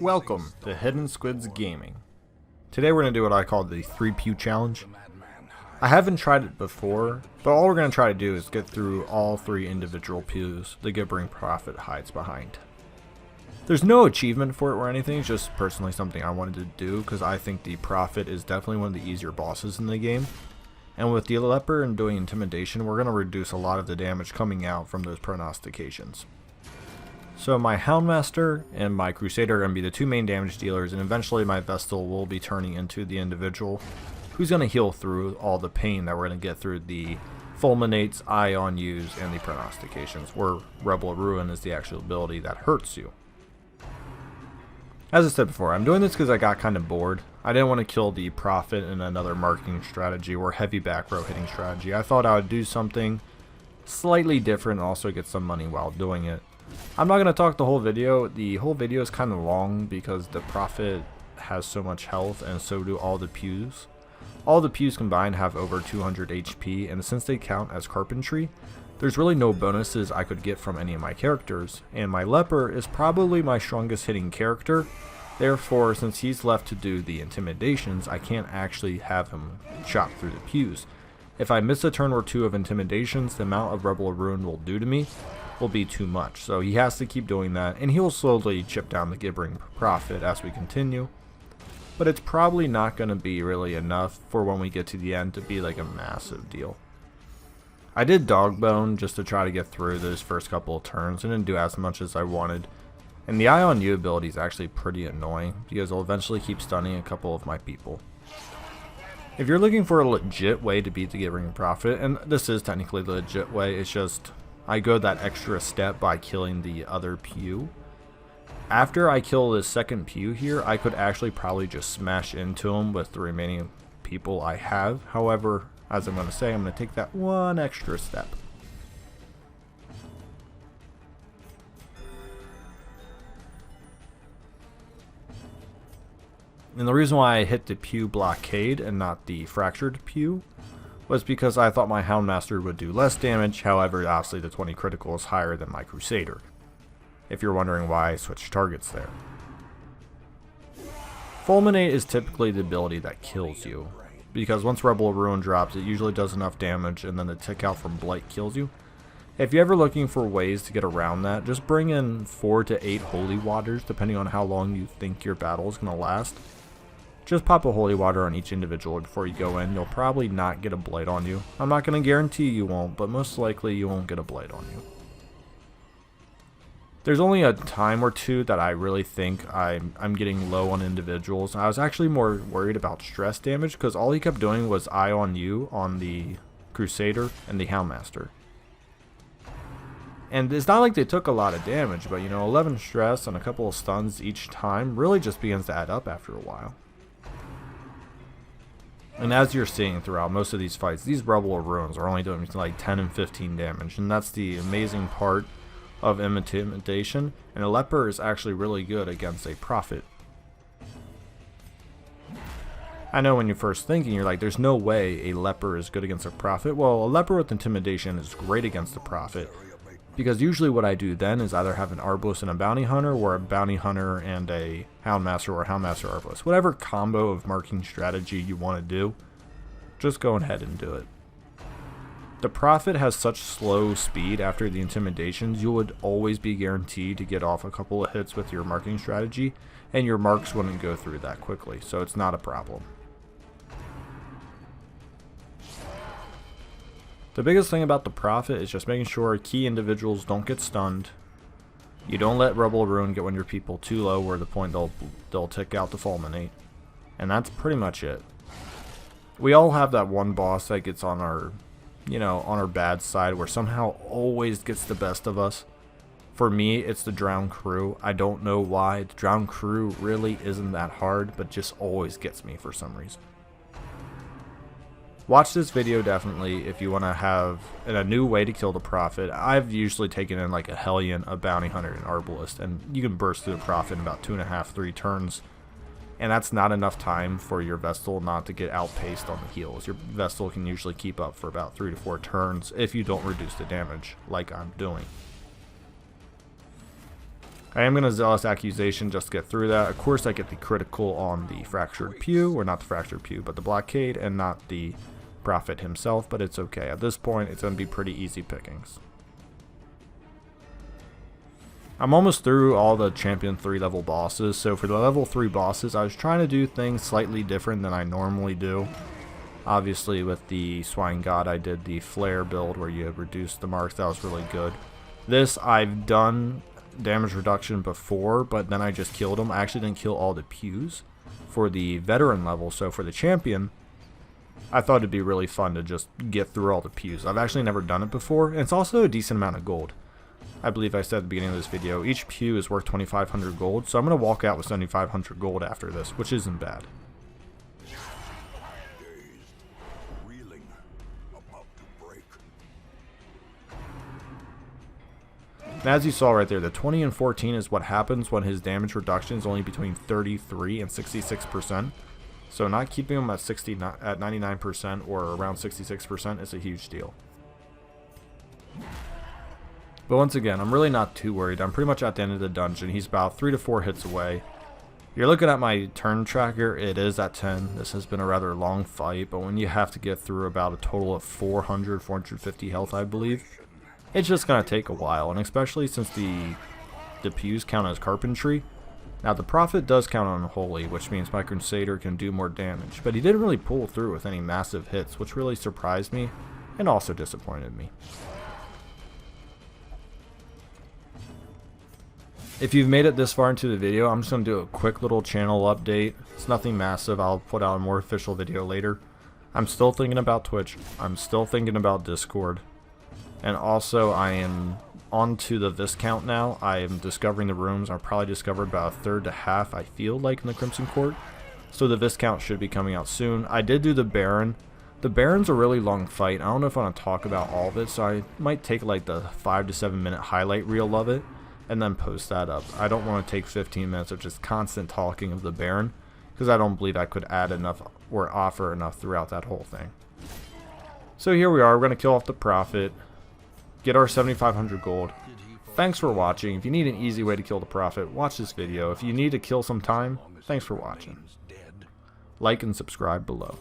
Welcome to SQuiDZ Gaming. Today we're going to do what I call the 3 pew challenge. I haven't tried it before, but all we're going to try to do is get through all 3 individual pews the Gibbering prophet hides behind. There's no achievement for it or anything, it's just personally something I wanted to do because I think the prophet is definitely one of the easier bosses in the game. And with the leper and doing intimidation, we're going to reduce a lot of the damage coming out from those prognostications. So my Houndmaster and my Crusader are going to be the 2 main damage dealers, and eventually my Vestal will be turning into the individual who's going to heal through all the pain that we're going to get through the Fulminates, Ion Use, and the prognostications, where Rebel Ruin is the actual ability that hurts you. As I said before, I'm doing this because I got kind of bored. I didn't want to kill the Prophet in another marking strategy or heavy back row hitting strategy. I thought I would do something slightly different and also get some money while doing it. I'm not going to talk the whole video. The whole video is kind of long because the Prophet has so much health and so do all the pews. All the pews combined have over 200 HP, and since they count as carpentry, there's really no bonuses I could get from any of my characters, and my Leper is probably my strongest hitting character. Therefore, since he's left to do the intimidations, I can't actually have him chop through the pews. If I miss a turn or 2 of intimidations, the amount of Rebel Ruin will do to me will be too much, so he has to keep doing that, and he'll slowly chip down the Gibbering prophet as we continue. But it's probably not going to be really enough for when we get to the end to be like a massive deal. I did Dogbone just to try to get through those first couple of turns and didn't do as much as I wanted. And the Ion U ability is actually pretty annoying because it'll eventually keep stunning a couple of my people. If you're looking for a legit way to beat the Gibbering prophet, and this is technically the legit way, it's just I go that extra step by killing the other pew. After I kill this second pew here, I could actually probably just smash into him with the remaining people I have. However, as I'm going to say, I'm going to take that one extra step. And the reason why I hit the pew blockade and not the fractured pew was because I thought my Houndmaster would do less damage. However, obviously the 20 critical is higher than my Crusader, if you're wondering why I switched targets there. Fulminate is typically the ability that kills you, because once Rebel Ruin drops, it usually does enough damage and then the tick out from Blight kills you. If you're ever looking for ways to get around that, just bring in 4 to 8 Holy Waters, depending on how long you think your battle is going to last. Just pop a Holy Water on each individual before you go in. You'll probably not get a Blight on you. I'm not going to guarantee you won't, but most likely you won't get a Blight on you. There's only a time or 2 that I really think I'm getting low on individuals. I was actually more worried about stress damage because all he kept doing was Ion U on the Crusader and the Houndmaster. And it's not like they took a lot of damage, but you know, 11 stress and a couple of stuns each time really just begins to add up after a while. And as you're seeing throughout most of these fights, these Rebel Ruins are only doing like 10 and 15 damage, and that's the amazing part of intimidation, and a Leper is actually really good against a Prophet. I know when you're first thinking, you're like, there's no way a Leper is good against a Prophet. Well, a Leper with intimidation is great against the Prophet, because usually what I do then is either have an Arbalest and a Bounty Hunter, or a Bounty Hunter and a Houndmaster, or a Houndmaster Arbalest. Whatever combo of marking strategy you want to do, just go ahead and do it. The Prophet has such slow speed after the intimidations, you would always be guaranteed to get off a couple of hits with your marking strategy, and your marks wouldn't go through that quickly, so it's not a problem. The biggest thing about the Prophet is just making sure key individuals don't get stunned. You don't let Rebel Ruin get one of your people too low where the point they'll tick out to Fulminate. And that's pretty much it. We all have that one boss that gets on our, on our bad side where somehow always gets the best of us. For me, it's the Drowned Crew. I don't know why. The Drowned Crew really isn't that hard, but just always gets me for some reason. Watch this video definitely if you want to have a new way to kill the Prophet. I've usually taken in like a Hellion, a Bounty Hunter, and an Arbalest, and you can burst through the Prophet in about 2.5, 3 turns. And that's not enough time for your Vestal not to get outpaced on the heals. Your Vestal can usually keep up for about 3 to 4 turns if you don't reduce the damage like I'm doing. I am going to Zealous Accusation just to get through that. Of course, I get the critical on the Fractured Pew, or not the Fractured Pew, but the Blockade, and not the Prophet himself, but it's okay. At this point, it's going to be pretty easy pickings. I'm almost through all the Champion 3 level bosses, so for the level 3 bosses, I was trying to do things slightly different than I normally do. Obviously, with the Swine God, I did the Flare build where you reduce the marks. That was really good. This, I've done damage reduction before, but then I just killed him. I actually didn't kill all the pews for the veteran level, so for the champion, I thought it'd be really fun to just get through all the pews. I've actually never done it before, and it's also a decent amount of gold. I believe I said at the beginning of this video, each pew is worth 2,500 gold, so I'm going to walk out with 7,500 gold after this, which isn't bad. And as you saw right there, the 20 and 14 is what happens when his damage reduction is only between 33 and 66%. So not keeping him at 99% or around 66% is a huge deal. But once again, I'm really not too worried. I'm pretty much at the end of the dungeon. He's about 3 to 4 hits away. You're looking at my turn tracker. It is at 10. This has been a rather long fight, but when you have to get through about a total of 450 health, I believe, it's just going to take a while, and especially since the pews count as carpentry. Now, the Prophet does count on Unholy, which means my Crusader can do more damage, but he didn't really pull through with any massive hits, which really surprised me and also disappointed me. If you've made it this far into the video, I'm just going to do a quick little channel update. It's nothing massive. I'll put out a more official video later. I'm still thinking about Twitch. I'm still thinking about Discord. And also, I am onto the Viscount now. I am discovering the rooms. I've probably discovered about a third to half, I feel like, in the Crimson Court. So the Viscount should be coming out soon. I did do the Baron. The Baron's a really long fight. I don't know if I want to talk about all of it, so I might take like the 5 to 7 minute highlight reel of it and then post that up. I don't want to take 15 minutes of just constant talking of the Baron, because I don't believe I could add enough or offer enough throughout that whole thing. So here we are. We're going to kill off the Prophet, get our 7,500 gold. Thanks for watching. If you need an easy way to kill the Prophet, watch this video. If you need to kill some time, thanks for watching. Like and subscribe below.